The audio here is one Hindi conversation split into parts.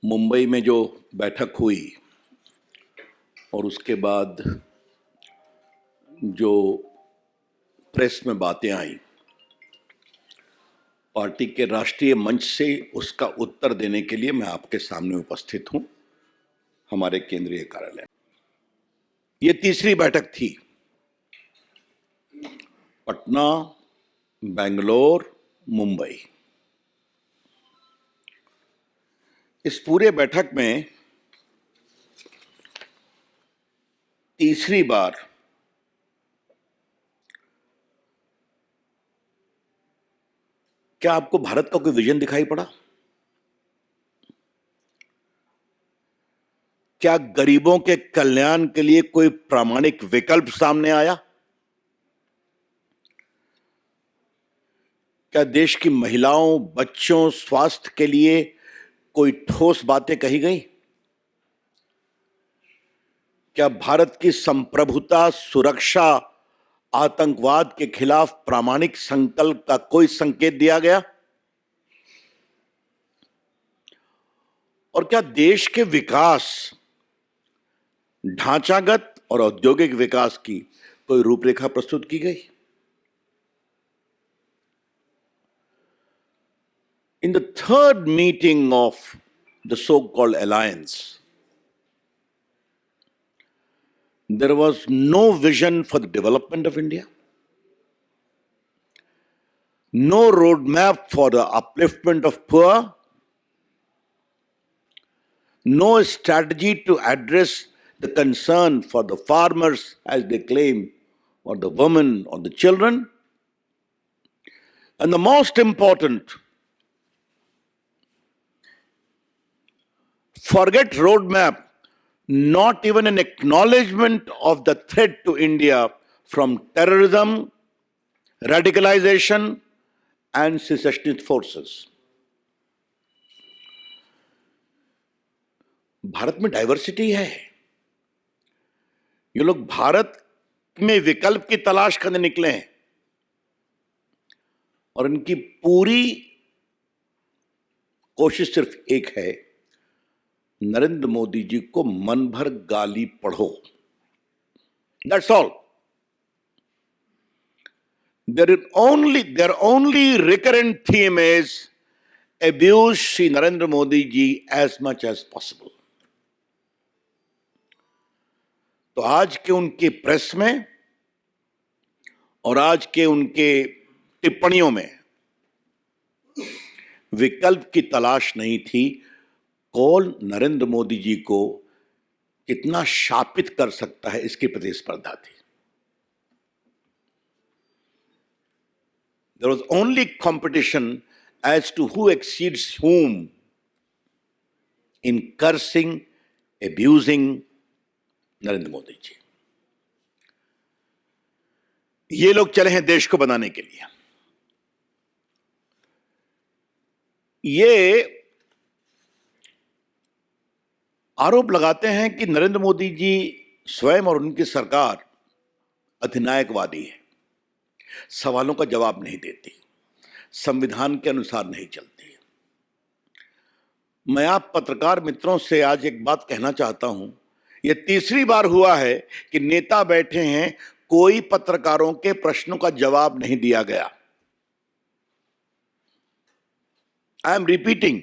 मुंबई में जो बैठक हुई और उसके बाद जो प्रेस में बातें आई, पार्टी के राष्ट्रीय मंच से उसका उत्तर देने के लिए मैं आपके सामने उपस्थित हूं, हमारे केंद्रीय कार्यालय। ये तीसरी बैठक थी। पटना, बेंगलोर, मुंबई। इस पूरे बैठक में तीसरी बार क्या आपको भारत का कोई विजन दिखाई पड़ा? क्या गरीबों के कल्याण के लिए कोई प्रामाणिक विकल्प सामने आया? क्या देश की महिलाओं, बच्चों, स्वास्थ्य के लिए कोई ठोस बातें कही गई? क्या भारत की संप्रभुता, सुरक्षा, आतंकवाद के खिलाफ प्रामाणिक संकल्प का कोई संकेत दिया गया? और क्या देश के विकास, ढांचागत और औद्योगिक विकास की कोई रूपरेखा प्रस्तुत की गई? In the third meeting of the so-called alliance, there was no vision for the development of India, no roadmap for the upliftment of poor, no strategy to address the concern for the farmers, as they claim, or the women or the children. And the most important, forget roadmap, not even an acknowledgement of the threat to India from terrorism, radicalization, and secessionist forces. Bharat में डाइवर्सिटी है। ये लोग भारत में विकल्प की तलाश करने निकले हैं और इनकी पूरी कोशिश सिर्फ एक है, नरेंद्र मोदी जी को मन भर गाली पढ़ो। That's all. Their only recurrent theme is abuse Shri Narendra Modi ji as much as possible. तो आज के उनके प्रेस में और आज के उनके टिप्पणियों में विकल्प की तलाश नहीं थी। कौन नरेंद्र मोदी जी को कितना शापित कर सकता है, इसकी प्रतिस्पर्धा थी। There was only competition as to who exceeds whom in cursing, abusing Narendra Modi ji. ये लोग चले हैं देश को बनाने के लिए। ये आरोप लगाते हैं कि नरेंद्र मोदी जी स्वयं और उनकी सरकार अधिनायकवादी है, सवालों का जवाब नहीं देती, संविधान के अनुसार नहीं चलती। मैं आप पत्रकार मित्रों से आज एक बात कहना चाहता हूं, यह तीसरी बार हुआ है कि नेता बैठे हैं, कोई पत्रकारों के प्रश्नों का जवाब नहीं दिया गया। आई एम रिपीटिंग,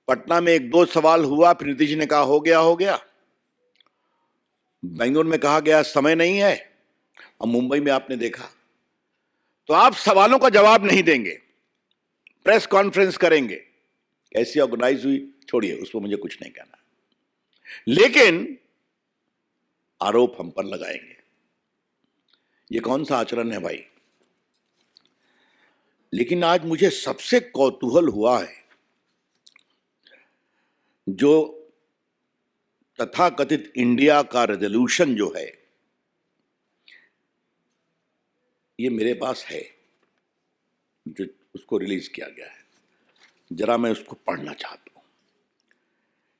पटना में एक दो सवाल हुआ, फिर नीतीश जी ने कहा हो गया। बेंगलुरु में कहा गया समय नहीं है, और मुंबई में आपने देखा। तो आप सवालों का जवाब नहीं देंगे, प्रेस कॉन्फ्रेंस करेंगे, कैसी ऑर्गेनाइज हुई छोड़िए, उस पर मुझे कुछ नहीं कहना, लेकिन आरोप हम पर लगाएंगे। ये कौन सा आचरण है भाई? लेकिन आज मुझे सबसे कौतूहल हुआ है, जो तथाकथित इंडिया का रेजोल्यूशन जो है, ये मेरे पास है, जो उसको रिलीज किया गया है, जरा मैं उसको पढ़ना चाहता हूं।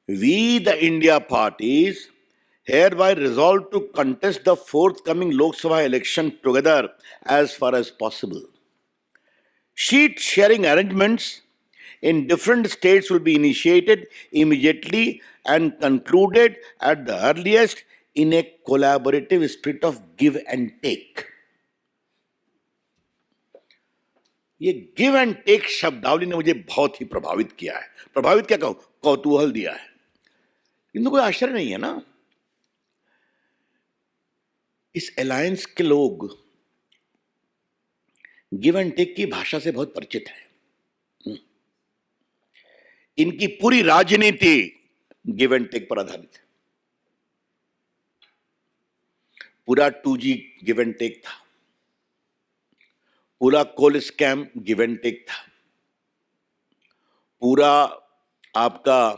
We, the India parties, hereby resolve to contest the forthcoming Lok Sabha election together as far as possible. Seat sharing arrangements in different states will be initiated immediately and concluded at the earliest in a collaborative spirit of give and take. ये गिव एंड टेक शब्दावली ने मुझे बहुत ही प्रभावित किया है। प्रभावित क्या कहूं, कौतूहल दिया है। इनको कोई आश्चर्य नहीं है ना। इस अलायंस के लोग गिव एंड टेक की भाषा से बहुत परिचित है। इनकी पूरी राजनीति गिव एंड टेक पर आधारित है। पूरा 2G गिव एंड टेक था, पूरा कोल स्कैम गिव एंड टेक था, पूरा आपका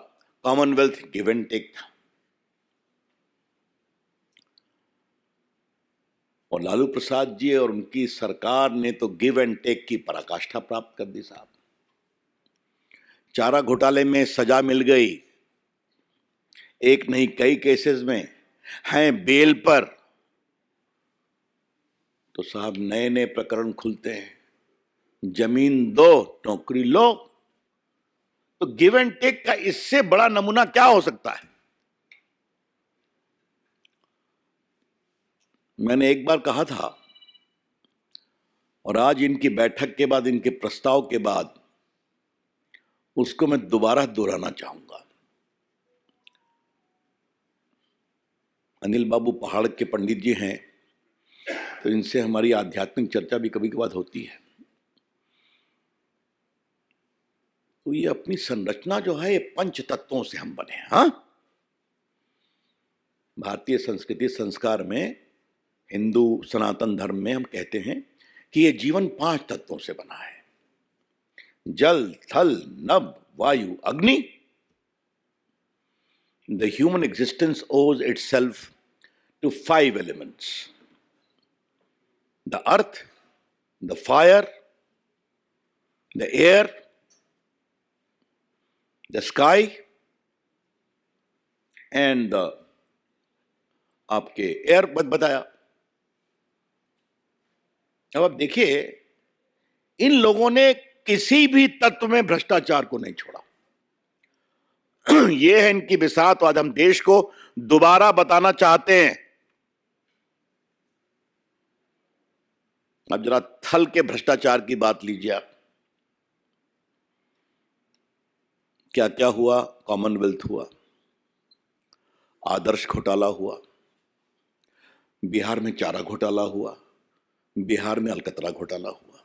कॉमनवेल्थ गिव एंड टेक था। और लालू प्रसाद जी और उनकी सरकार ने तो गिव एंड टेक की पराकाष्ठा प्राप्त कर दी साहब। चारा घोटाले में सजा मिल गई, एक नहीं कई केसेस में हैं बेल पर, तो साहब नए नए प्रकरण खुलते हैं। जमीन दो नौकरी लो। तो गिव एंड टेक का इससे बड़ा नमूना क्या हो सकता है। मैंने एक बार कहा था और आज इनकी बैठक के बाद, इनके प्रस्ताव के बाद उसको मैं दोबारा दोहराना चाहूंगा। अनिल बाबू पहाड़ के पंडित जी हैं, तो इनसे हमारी आध्यात्मिक चर्चा भी कभी कभार होती है। तो ये अपनी संरचना जो है, ये पंच तत्वों से हम बने हैं। हाँ, भारतीय संस्कृति संस्कार में, हिंदू सनातन धर्म में हम कहते हैं कि ये जीवन 5 तत्वों से बना है। जल, थल, नभ, वायु, अग्नि। The human existence owes itself to 5 elements: the earth, the fire, the air, the sky and the आपके एयर बताया। अब आप देखिए, इन लोगों ने किसी भी तत्व में भ्रष्टाचार को नहीं छोड़ा। यह है इनकी बिसात। आज हम देश को दोबारा बताना चाहते हैं। अब जरा थल के भ्रष्टाचार की बात लीजिए आप। क्या क्या हुआ? कॉमनवेल्थ हुआ, आदर्श घोटाला हुआ, बिहार में चारा घोटाला हुआ, बिहार में अलकतरा घोटाला हुआ।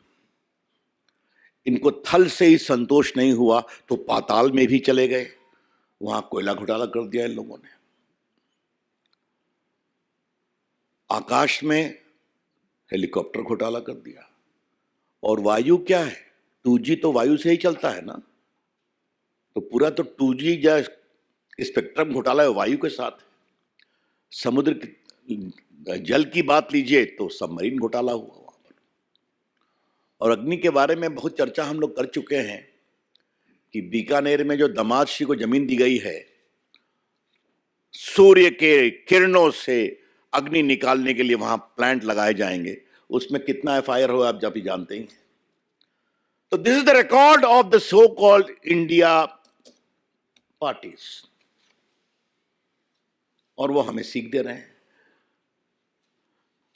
इनको थल से ही संतोष नहीं हुआ तो पाताल में भी चले गए, वहां कोयला घोटाला कर दिया इन लोगों ने। आकाश में हेलीकॉप्टर घोटाला कर दिया। और वायु क्या है? 2G तो वायु से ही चलता है ना। तो पूरा तो 2G या स्पेक्ट्रम घोटाला है वायु के साथ। समुद्र जल की बात लीजिए तो सबमरीन घोटाला हुआ वहां पर। और अग्नि के बारे में बहुत चर्चा हम लोग कर चुके हैं कि बीकानेर में जो दामाद श्री को जमीन दी गई है, सूर्य के किरणों से अग्नि निकालने के लिए वहां प्लांट लगाए जाएंगे, उसमें कितना FIR हो आप जब भी जानते हैं। तो this is the record of the so called India parties, और वो हमें सीख दे रहे हैं।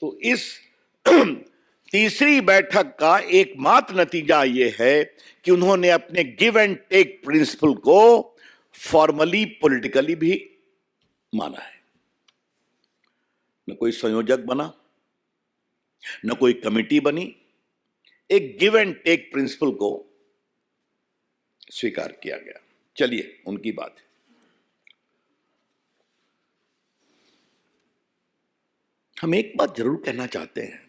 तो इस तीसरी बैठक का एकमात्र नतीजा यह है कि उन्होंने अपने गिव एंड टेक प्रिंसिपल को फॉर्मली पॉलिटिकली भी माना है। न कोई संयोजक बना, न कोई कमेटी बनी, एक गिव एंड टेक प्रिंसिपल को स्वीकार किया गया। चलिए उनकी बात है। हम एक बात जरूर कहना चाहते हैं,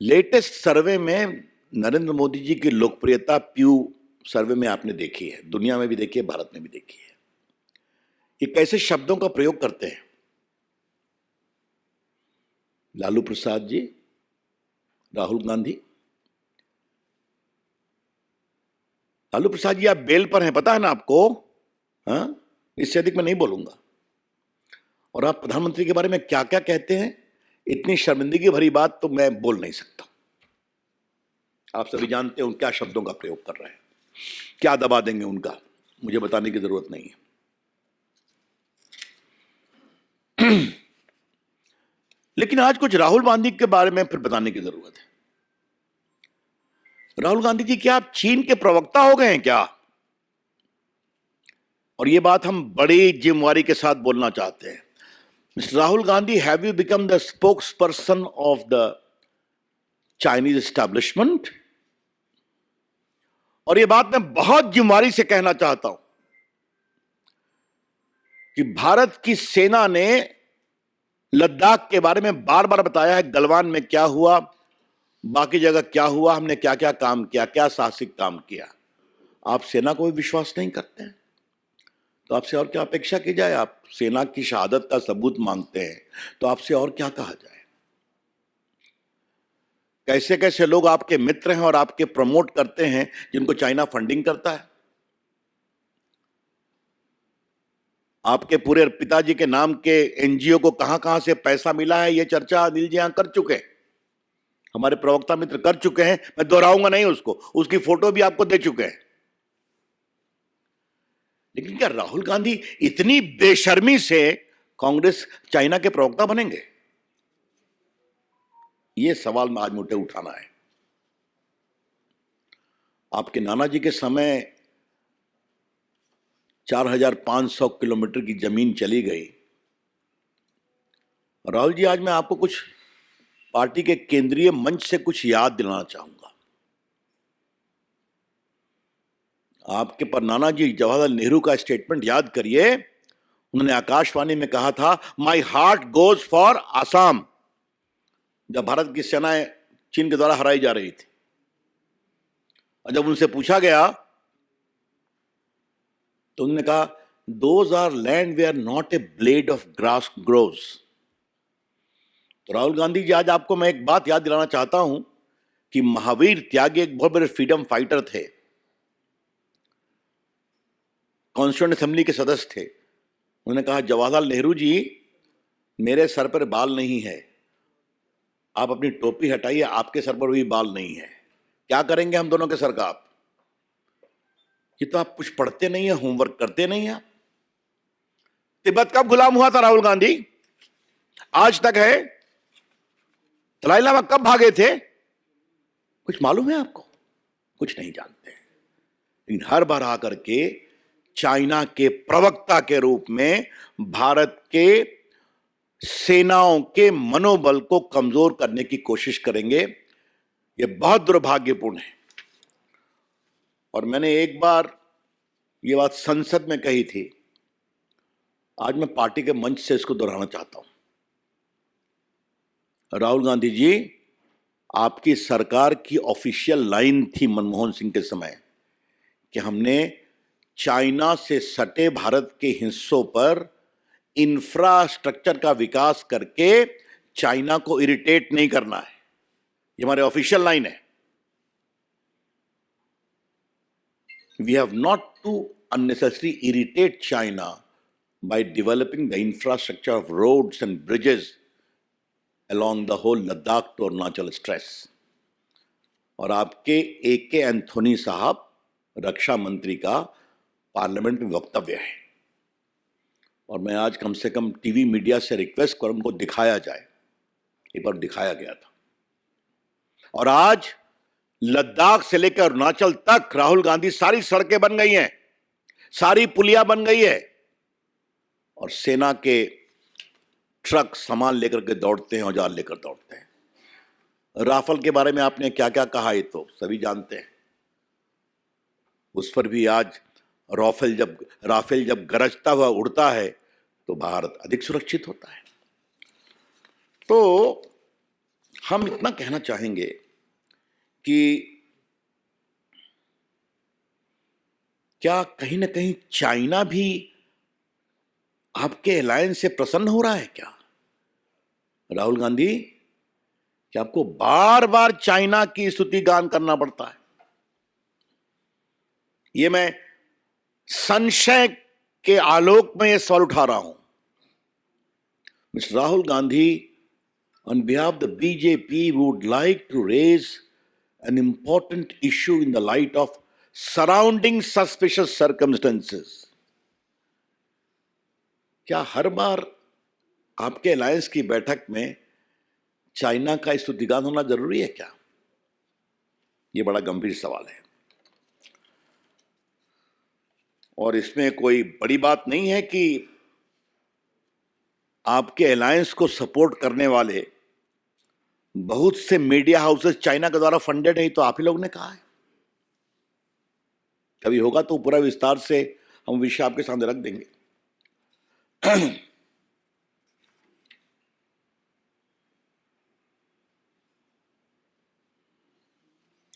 लेटेस्ट सर्वे में नरेंद्र मोदी जी की लोकप्रियता प्यू सर्वे में आपने देखी है, दुनिया में भी देखी है, भारत में भी देखी है। ये कैसे शब्दों का प्रयोग करते हैं। लालू प्रसाद जी, राहुल गांधी। लालू प्रसाद जी आप बेल पर हैं, पता है ना आपको। हाँ, इससे अधिक मैं नहीं बोलूंगा। और आप प्रधानमंत्री के बारे में क्या क्या कहते हैं, इतनी शर्मिंदगी भरी बात तो मैं बोल नहीं सकता। आप सभी जानते हैं उन क्या शब्दों का प्रयोग कर रहे हैं, क्या दबा देंगे उनका, मुझे बताने की जरूरत नहीं है। लेकिन आज कुछ राहुल गांधी के बारे में फिर बताने की जरूरत है। राहुल गांधी जी, क्या आप चीन के प्रवक्ता हो गए हैं क्या? और ये बात हम बड़ी जिम्मेवारी के साथ बोलना चाहते हैं। Mister Rahul Gandhi, have you become the spokes person of the Chinese establishment? और ये बात मैं बहुत जिम्मेवारी से कहना चाहता हूं कि भारत की सेना ने लद्दाख के बारे में बार बार बताया है, गलवान में क्या हुआ, बाकी जगह क्या हुआ, हमने क्या क्या काम किया, क्या साहसिक काम किया। आप सेना को भी विश्वास नहीं करते हैं तो आपसे और क्या अपेक्षा की जाए? आप सेना की शहादत का सबूत मांगते हैं तो आपसे और क्या कहा जाए? कैसे कैसे लोग आपके मित्र हैं और आपके प्रमोट करते हैं जिनको चाइना फंडिंग करता है। आपके पूरे पिताजी के नाम के एनजीओ को कहां कहां से पैसा मिला है, यह चर्चा अनिल जी यहां कर चुके हैं, हमारे प्रवक्ता मित्र कर चुके हैं, मैं दोहराऊंगा नहीं उसको, उसकी फोटो भी आपको दे चुके हैं। लेकिन क्या राहुल गांधी इतनी बेशर्मी से कांग्रेस चाइना के प्रवक्ता बनेंगे? यह सवाल में आज मुझे उठाना है। आपके नाना जी के समय 4,500 किलोमीटर की जमीन चली गई। राहुल जी, आज मैं आपको कुछ पार्टी के केंद्रीय मंच से कुछ याद दिलाना चाहूंगा। आपके पर नाना जी जवाहरलाल नेहरू का स्टेटमेंट याद करिए। उन्होंने आकाशवाणी में कहा था, my heart goes for Assam, जब भारत की सेनाएं चीन के द्वारा हराई जा रही थी। और जब उनसे पूछा गया तो उन्होंने कहा, those are land where not a blade of grass grows. तो राहुल गांधी जी, आज आपको मैं एक बात याद दिलाना चाहता हूं कि महावीर त्यागी एक बहुत बड़े फ्रीडम फाइटर थे, कॉन्स्टिट्यूएंट असेंबली के सदस्य थे। उन्होंने कहा, जवाहरलाल नेहरू जी, मेरे सर पर बाल नहीं है, आप अपनी टोपी हटाइए, आपके सर पर भी बाल नहीं है, क्या करेंगे हम दोनों के सर का आप? ये तो आप कुछ पढ़ते नहीं है, होमवर्क करते नहीं है। तिब्बत कब गुलाम हुआ था राहुल गांधी? आज तक है। दलाई लामा कब भागे थे? कुछ मालूम है आपको? कुछ नहीं जानते। लेकिन हर बार आकर के चाइना के प्रवक्ता के रूप में भारत के सेनाओं के मनोबल को कमजोर करने की कोशिश करेंगे। यह बहुत दुर्भाग्यपूर्ण है। और मैंने एक बार यह बात संसद में कही थी, आज मैं पार्टी के मंच से इसको दोहराना चाहता हूं। राहुल गांधी जी, आपकी सरकार की ऑफिशियल लाइन थी मनमोहन सिंह के समय कि हमने चाइना से सटे भारत के हिस्सों पर इंफ्रास्ट्रक्चर का विकास करके चाइना को इरिटेट नहीं करना है। ये हमारे ऑफिशियल लाइन है। We have not to unnecessarily irritate China by developing the infrastructure of roads and bridges along the whole Ladakh to Arunachal Stress. और आपके A.K. एंथोनी साहब रक्षा मंत्री का पार्लियामेंट में वक्तव्य है, और मैं आज कम से कम टीवी मीडिया से रिक्वेस्ट करूं उनको दिखाया जाए। एक बार दिखाया गया था। और आज लद्दाख से लेकर अरुणाचल तक राहुल गांधी, सारी सड़कें बन गई हैं, सारी पुलिया बन गई है, और सेना के ट्रक सामान लेकर के दौड़ते हैं, औजार लेकर दौड़ते हैं। राफेल के बारे में आपने क्या क्या कहा, ये तो सभी जानते हैं। उस पर भी आज राफेल जब गरजता हुआ उड़ता है तो भारत अधिक सुरक्षित होता है। तो हम इतना कहना चाहेंगे कि क्या कहीं ना कहीं चाइना भी आपके अलायंस से प्रसन्न हो रहा है क्या? राहुल गांधी, क्या आपको बार बार चाइना की स्तुति गान करना पड़ता है? ये मैं संशय के आलोक में यह सवाल उठा रहा हूं। Mister Rahul Gandhi, on behalf of the BJP, we would like to raise an important issue in the light of surrounding suspicious circumstances. क्या हर बार आपके अलायंस की बैठक में चाइना का स्तुतिगान होना जरूरी है क्या? यह बड़ा गंभीर सवाल है और इसमें कोई बड़ी बात नहीं है कि आपके अलायंस को सपोर्ट करने वाले बहुत से मीडिया हाउसेस चाइना के द्वारा फंडेड है, तो आप ही लोग ने कहा है। कभी होगा तो पूरा विस्तार से हम विषय आपके सामने रख देंगे।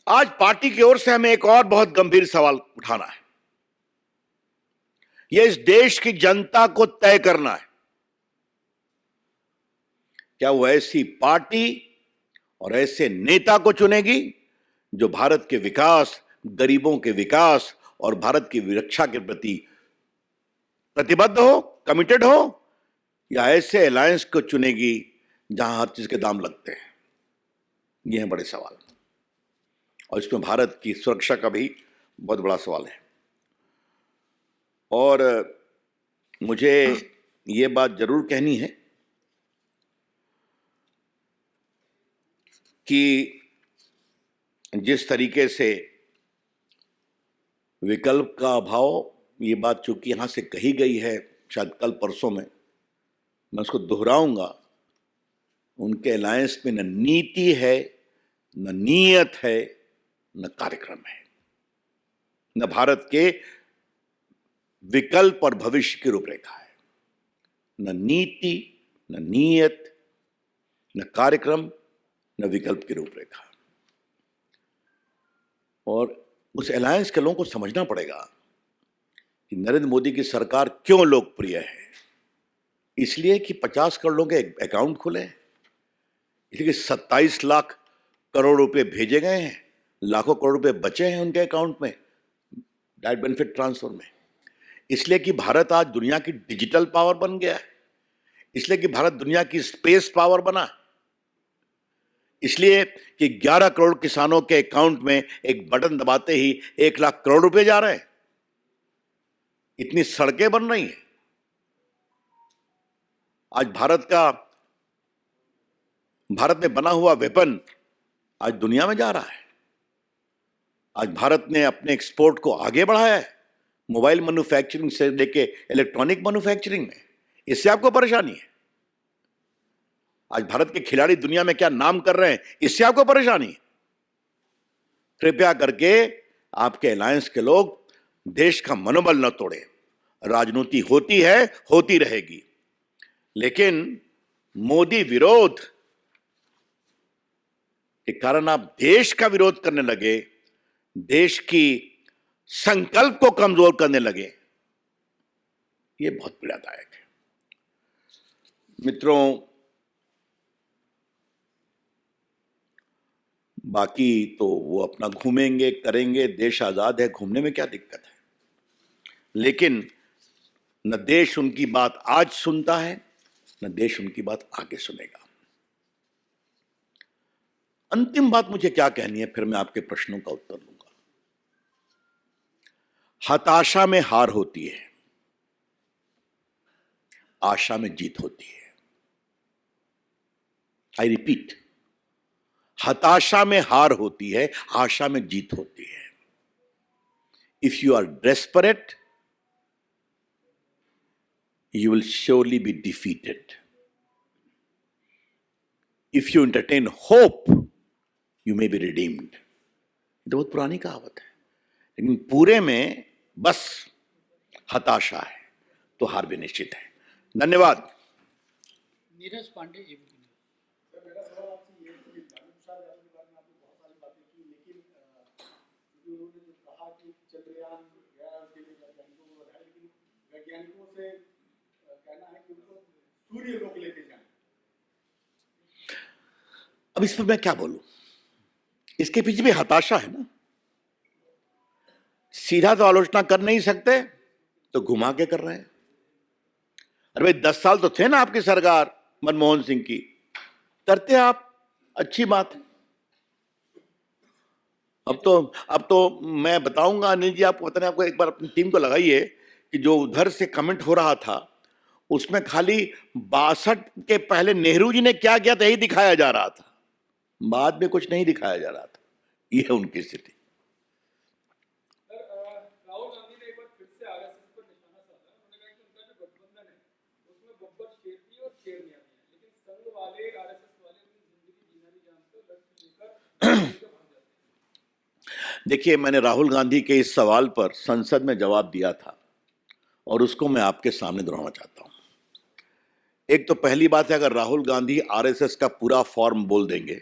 आज पार्टी की ओर से हमें एक और बहुत गंभीर सवाल उठाना है। यह इस देश की जनता को तय करना है, क्या वो ऐसी पार्टी और ऐसे नेता को चुनेगी जो भारत के विकास, गरीबों के विकास और भारत की रक्षा के प्रति प्रतिबद्ध हो, कमिटेड हो, या ऐसे अलायंस को चुनेगी जहां हर चीज के दाम लगते हैं? ये है बड़े सवाल और इसमें भारत की सुरक्षा का भी बहुत बड़ा सवाल है। और मुझे ये बात जरूर कहनी है कि जिस तरीके से विकल्प का अभाव, ये बात चूंकि यहां से कही गई है शायद कल परसों में, मैं उसको दोहराऊंगा। उनके अलायंस में न नीति है, न नीयत है, न कार्यक्रम है, न भारत के विकल्प और भविष्य की रूपरेखा है। न नीति, न नीयत, न कार्यक्रम, न विकल्प की रूपरेखा। और उस अलायंस के लोगों को समझना पड़ेगा कि नरेंद्र मोदी की सरकार क्यों लोकप्रिय है। इसलिए कि 50 करोड़ लोगों के अकाउंट खुले, इसलिए कि 27 लाख करोड़ रुपए भेजे गए हैं, लाखों करोड़ रुपए बचे हैं उनके अकाउंट में डायरेक्ट बेनिफिट ट्रांसफर में, इसलिए कि भारत आज दुनिया की डिजिटल पावर बन गया है, इसलिए कि भारत दुनिया की स्पेस पावर बना, इसलिए कि 11 करोड़ किसानों के अकाउंट में एक बटन दबाते ही 1 लाख करोड़ रुपए जा रहे हैं, इतनी सड़कें बन रही हैं। आज भारत में बना हुआ वेपन आज दुनिया में जा रहा है। आज भारत ने अपने एक्सपोर्ट को आगे बढ़ाया है, मोबाइल मैन्युफैक्चरिंग से लेके इलेक्ट्रॉनिक मैन्युफैक्चरिंग में। इससे आपको परेशानी है? आज भारत के खिलाड़ी दुनिया में क्या नाम कर रहे हैं, इससे आपको परेशानी है? कृपया करके आपके अलायंस के लोग देश का मनोबल न तोड़े। राजनीति होती है, होती रहेगी, लेकिन मोदी विरोध के कारण आप देश का विरोध करने लगे, देश की संकल्प को कमजोर करने लगे, ये बहुत पीड़ादायक है। मित्रों, बाकी तो वो अपना घूमेंगे, करेंगे, देश आजाद है, घूमने में क्या दिक्कत है। लेकिन न देश उनकी बात आज सुनता है, न देश उनकी बात आगे सुनेगा। अंतिम बात मुझे क्या कहनी है, फिर मैं आपके प्रश्नों का उत्तर दूंगा। हताशा में हार होती है, आशा में जीत होती है। आई रिपीट, हताशा में हार होती है, आशा में जीत होती है। If you are desperate, you will surely be defeated. If you entertain hope, you may be redeemed. ये तो बहुत पुरानी कहावत है, लेकिन पूरे में बस हताशा है तो हार भी निश्चित है। धन्यवाद। नीरज पांडे, वैज्ञानिकों से कहना है कि उनको सूर्य लोक लेके जाए। अब इस पर मैं क्या बोलूं, इसके पीछे भी हताशा है ना। सीधा तो आलोचना कर नहीं सकते, तो घुमा के कर रहे हैं। अरे भाई 10 साल तो थे ना आपकी सरकार मनमोहन सिंह की, करते आप, अच्छी बात है। अब तो मैं बताऊंगा अनिल जी आपको, पता नहीं, आपको एक बार अपनी टीम को लगाइए कि जो उधर से कमेंट हो रहा था उसमें खाली 62 के पहले नेहरू जी ने क्या किया था यही दिखाया जा रहा था, बाद में कुछ नहीं दिखाया जा रहा था। ये है उनकी स्थिति। राहुल गांधी ने एक बार फिर से आरएसएस पर निशाना साधा। उन्होंने कहा कि उनका जो गठबंधन है उसमें बब्बर शेर भी और शेर मियां भी है, लेकिन संघ वाले आरएसएस वाले अपनी जिंदगी जीना नहीं जानते, लक्ष्य लेकर भाग जाते हैं। देखिए, मैंने राहुल गांधी के इस सवाल पर संसद में जवाब दिया था और उसको मैं आपके सामने दोहराना चाहता हूं। एक तो पहली बात है, अगर राहुल गांधी आरएसएस का पूरा फॉर्म बोल देंगे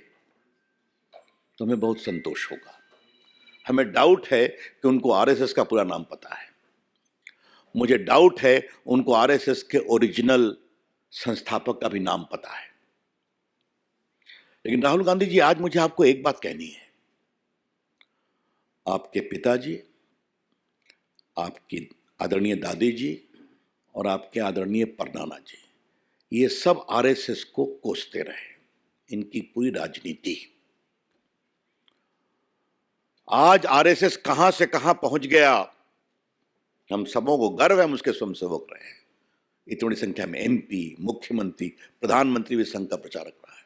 तो हमें बहुत संतोष होगा। हमें डाउट है कि उनको आरएसएस का पूरा नाम पता है। मुझे डाउट है उनको आरएसएस के ओरिजिनल संस्थापक का भी नाम पता है। लेकिन राहुल गांधी जी, आज मुझे आपको एक बात कहनी है। आपके पिताजी, आपकी आदरणीय दादी जी और आपके आदरणीय परनाना जी, ये सब आरएसएस को कोसते रहे। इनकी पूरी राजनीति, आज आरएसएस कहां से कहां पहुंच गया, हम सबों को गर्व है। हम उसके स्वयंसेवक रहे हैं। इतनी बड़ी संख्या में एमपी, मुख्यमंत्री, प्रधानमंत्री भी संघ का प्रचारक रहा है।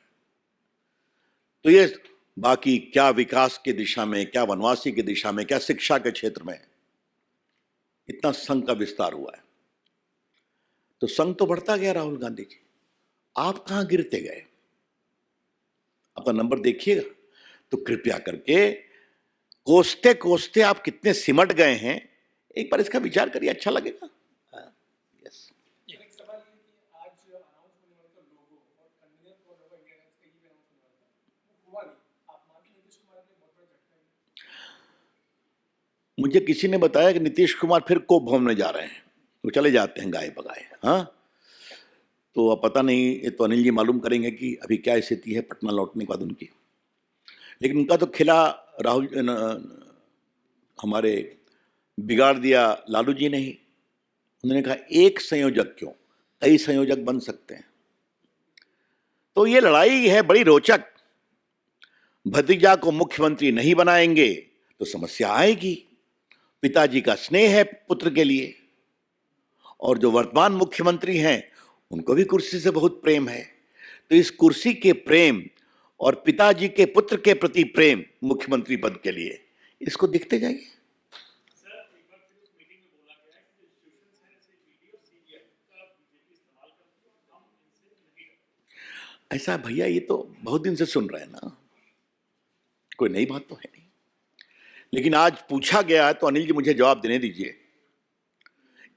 तो ये बाकी क्या विकास की दिशा में, क्या वनवासी की दिशा में, क्या शिक्षा के क्षेत्र में इतना संघ का विस्तार हुआ है। तो संघ तो बढ़ता गया। राहुल गांधी जी, आप कहां गिरते गए? आपका नंबर देखिएगा तो कृपया करके कोसते कोसते आप कितने सिमट गए हैं, एक बार इसका विचार करिए, अच्छा लगेगा। यस। एक सवाल ये कि आज अनाउंस होने वाला था लोगो और कन्वीनर फॉर इंडिया अलायंस का ही अनाउंस होने वाला था, वो हुआ नहीं। आप मानते हैं नीतीश कुमार ने बहुत बड़ा झटका है? मुझे किसी ने बताया कि नीतीश कुमार फिर कोप भवन में जा रहे हैं, वो चले जाते हैं गाय बगाए। हाँ, तो अब पता नहीं, ये तो अनिल जी मालूम करेंगे कि अभी क्या स्थिति है पटना लौटने के बाद उनकी। लेकिन उनका तो खिला राहुल हमारे बिगाड़ दिया लालू जी ने ही। उन्होंने कहा एक संयोजक क्यों, कई संयोजक बन सकते हैं। तो ये लड़ाई है बड़ी रोचक। भतीजा को मुख्यमंत्री नहीं बनाएंगे तो समस्या आएगी। पिताजी का स्नेह है पुत्र के लिए, और जो वर्तमान मुख्यमंत्री हैं उनको भी कुर्सी से बहुत प्रेम है। तो इस कुर्सी के प्रेम और पिताजी के पुत्र के प्रति प्रेम मुख्यमंत्री पद के लिए, इसको देखते जाइए। ऐसा भैया, ये तो बहुत दिन से सुन रहे हैं ना, कोई नई बात तो है नहीं। लेकिन आज पूछा गया है तो अनिल जी मुझे जवाब देने दीजिए,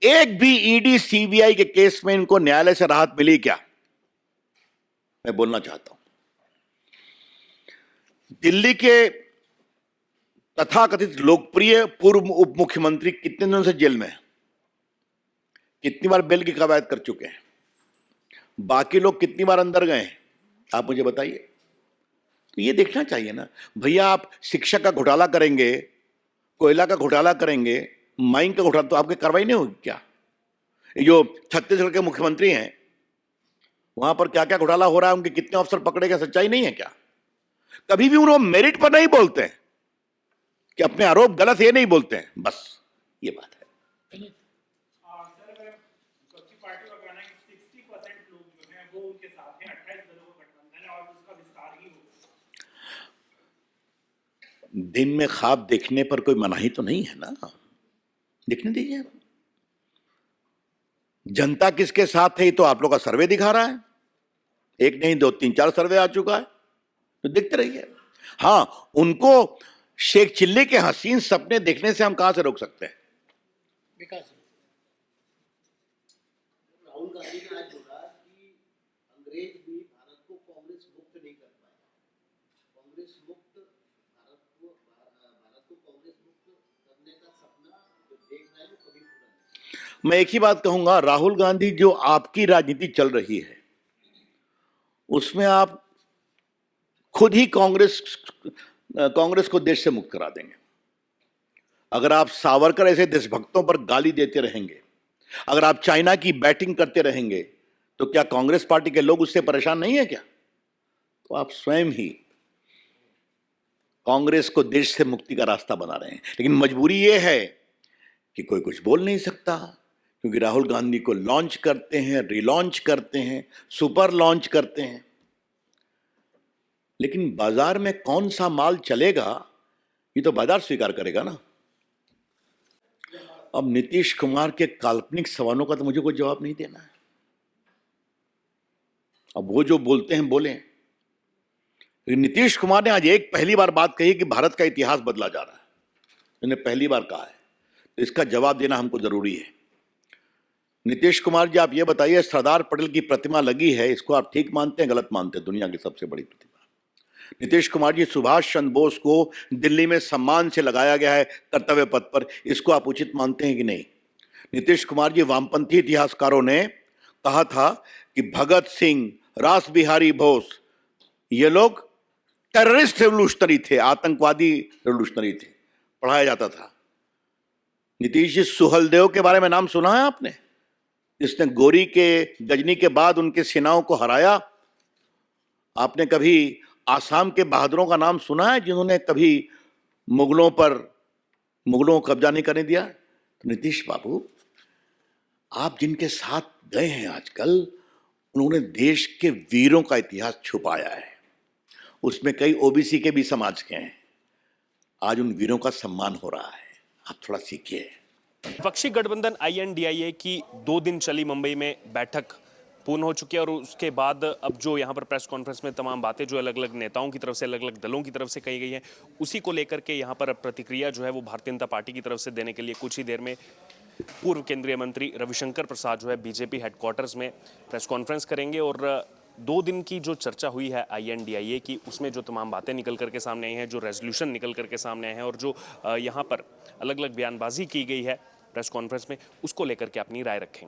एक भी ईडी सीबीआई के केस में इनको न्यायालय से राहत मिली क्या? मैं बोलना चाहता हूं। दिल्ली के तथाकथित लोकप्रिय पूर्व उप मुख्यमंत्री कितने दिनों से जेल में हैं? कितनी बार बेल की कवायद कर चुके हैं? बाकी लोग कितनी बार अंदर गए हैं? आप मुझे बताइए। तो ये देखना चाहिए ना भैया। आप शिक्षा का घोटाला करेंगे, कोयला का घोटाला करेंगे, माइन का घोटाला, तो आपकी कार्रवाई नहीं होगी क्या? ये जो छत्तीसगढ़ के मुख्यमंत्री हैं, वहां पर क्या क्या घोटाला हो रहा है, उनके कितने अफसर पकड़े गए, सच्चाई नहीं है क्या? कभी भी उन्होंने मेरिट पर नहीं बोलते हैं कि अपने आरोप गलत, ये नहीं बोलते हैं, बस ये बात है। सर, सबकी पार्टी का कहना है कि 60% लोग जो हैं वो उनके साथ हैं, 28 दलों का गठबंधन है और उसका विस्तार ही होगा। दिन में ख्वाब देखने पर कोई मनाही तो नहीं है ना, देखने दीजिए। जनता किसके साथ है ये तो आप लोग का सर्वे दिखा रहा है। एक नहीं, 2, 3, 4 सर्वे आ चुका है, तो देखते रहिए। हाँ, उनको शेख चिल्ली के हसीन सपने देखने से हम कहां से रोक सकते हैं? विकास राहुल गांधी ने आज बोला कि अंग्रेज भी भारत को कांग्रेस मुक्त नहीं कर पाए। कांग्रेस मुक्त भारत को कांग्रेस मुक्त करने का सपना जो देख रहे हैं वो कभी पूरा नहीं। मैं एक ही बात कहूंगा, राहुल गांधी, जो आपकी राजनीति चल रही है उसमें आप खुद ही कांग्रेस को देश से मुक्त करा देंगे। अगर आप सावरकर ऐसे देशभक्तों पर गाली देते रहेंगे, अगर आप चाइना की बैटिंग करते रहेंगे, तो क्या कांग्रेस पार्टी के लोग उससे परेशान नहीं है क्या? तो आप स्वयं ही कांग्रेस को देश से मुक्ति का रास्ता बना रहे हैं, लेकिन मजबूरी ये है कि कोई कुछ बोल नहीं सकता, क्योंकि राहुल गांधी को लॉन्च करते हैं, रिलॉन्च करते हैं, सुपर लॉन्च करते हैं, लेकिन बाजार में कौन सा माल चलेगा ये तो बाजार स्वीकार करेगा ना। अब नीतीश कुमार के काल्पनिक सवालों का तो मुझे कोई जवाब नहीं देना है। अब वो जो बोलते हैं बोले। लेकिन नीतीश कुमार ने आज एक पहली बार बात कही कि भारत का इतिहास बदला जा रहा है, उन्होंने पहली बार कहा है, तो इसका जवाब देना हमको जरूरी है। नीतीश कुमार जी, आप ये बताइए, सरदार पटेल की प्रतिमा लगी है, इसको आप ठीक मानते हैं, गलत मानते हैं? दुनिया की सबसे बड़ी प्रतिमा। नीतीश कुमार जी, सुभाष चंद्र बोस को दिल्ली में सम्मान से लगाया गया है कर्तव्य पथ पर, इसको आप उचित मानते हैं कि नहीं? नीतीश कुमार जी, वामपंथी इतिहासकारों ने कहा था कि भगत सिंह, रास बिहारी बोस, ये लोग टेररिस्ट रेवोल्यूशनरी थे, आतंकवादी रेवोल्यूशनरी थे, पढ़ाया जाता था। नीतीश जी, सुहलदेव के बारे में नाम सुना है आपने, जिसने गोरी के गजनी के बाद उनके सेनाओं को हराया? आपने कभी आसाम के बहादुरों का नाम सुना है जिन्होंने कभी मुगलों को कब्जा नहीं करने दिया? तो नीतीश बाबू, आप जिनके साथ गए हैं आजकल, उन्होंने देश के वीरों का इतिहास छुपाया है, उसमें कई ओबीसी के भी समाज के हैं। आज उन वीरों का सम्मान हो रहा है, आप थोड़ा सीखिए। विपक्षी गठबंधन INDIA की 2 दिन चली मुंबई में बैठक पूर्ण हो चुकी है और उसके बाद अब जो यहाँ पर प्रेस कॉन्फ्रेंस में तमाम बातें जो अलग अलग नेताओं की तरफ से, अलग अलग दलों की तरफ से कही गई हैं, उसी को लेकर के यहाँ पर प्रतिक्रिया जो है वो भारतीय जनता पार्टी की तरफ से देने के लिए कुछ ही देर में पूर्व केंद्रीय मंत्री रविशंकर प्रसाद जो है बीजेपी हेडक्वार्टर्स में प्रेस कॉन्फ्रेंस करेंगे। और 2 दिन की जो चर्चा हुई है INDIA की, उसमें जो तमाम बातें निकल करके सामने आई हैं, जो रेजोल्यूशन निकल करके सामने आए हैं और जो यहाँ पर अलग अलग बयानबाजी की गई है प्रेस कॉन्फ्रेंस में, उसको लेकर के अपनी राय रखेंगे।